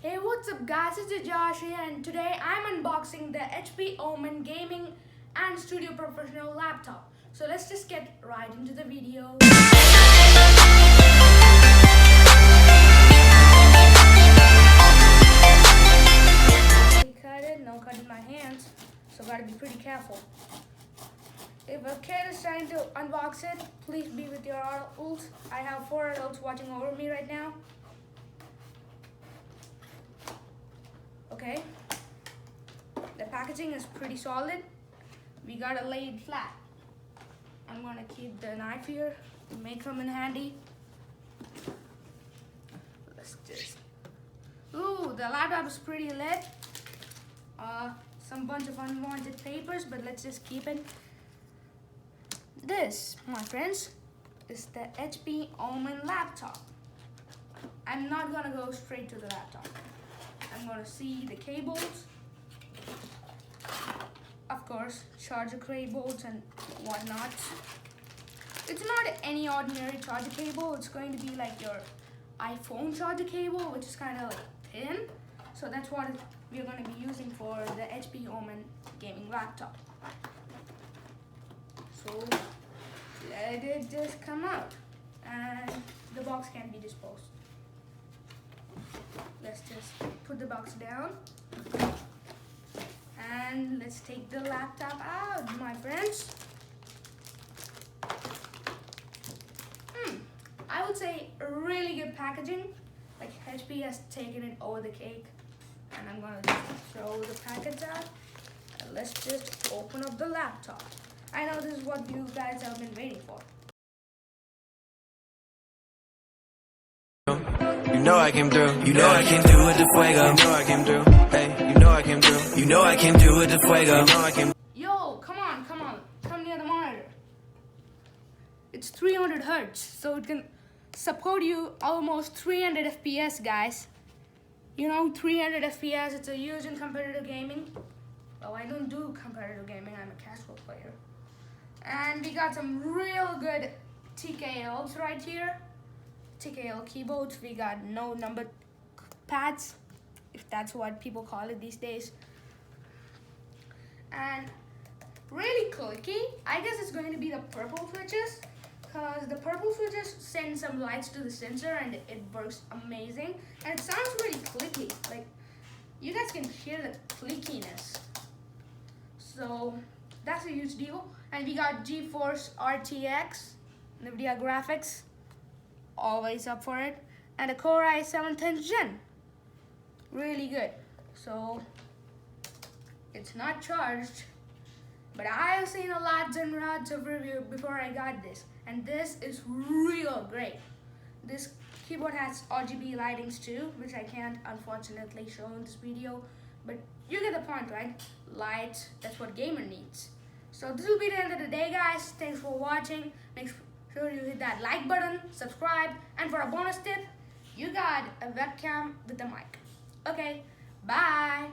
Hey, what's up guys, it's Josh here and today I'm unboxing the HP Omen Gaming and Studio Professional Laptop. So let's just get right into the video. No cutting my hands, so gotta be pretty careful. If a kid is trying to unbox it, please be with your adults. I have 4 adults watching over me right now. Okay, the packaging is pretty solid. We gotta lay it flat. I'm gonna keep the knife here, it may come in handy. Let's just, ooh, the laptop is pretty lit. Some bunch of unwanted papers, but let's just keep it. This, my friends, is the HP Omen laptop. I'm not gonna go straight to the laptop. I'm gonna see the cables, of course, charger cables and whatnot. It's not any ordinary charger cable. It's going to be like your iPhone charger cable, which is kind of like thin. So that's what we're going to be using for the HP Omen Gaming Laptop. So let it just come out and the box can be disposed. Let's just put the box down and let's take the laptop out, my friends. I would say really good packaging. Like HP has taken it over the cake. And I'm gonna just throw the package out and let's just open up the laptop. I know this is what you guys have been waiting for. You know I came through. You know I came through with the fuego. You know I came through. Hey, you know I came through. You know I came through with the fuego. You know I came. Yo, come on, come near the monitor. It's 300 hertz, so it can support you almost 300 FPS, guys. You know, 300 FPS, it's a huge in competitive gaming. Well, I don't do competitive gaming, I'm a casual player. And we got some real good TKLs right here. TKL keyboards, we got no number pads, if that's what people call it these days. And really clicky, I guess it's going to be the purple switches, because the purple switches send some lights to the sensor and it works amazing. And it sounds really clicky, like you guys can hear the clickiness. So that's a huge deal. And we got GeForce RTX, nvidia graphics, always up for it. And a Core i7 10th Gen, really good. So it's not charged, but I have seen a lots and lots of review before I got this. And this is real great. This keyboard has RGB lightings too, which I can't unfortunately show in this video, but you get the point, right? Light, that's what gamer needs. So this will be the end of the day, guys. Thanks for watching. Make sure you hit that like button, subscribe, and for a bonus tip, you got a webcam with a mic. Okay, bye.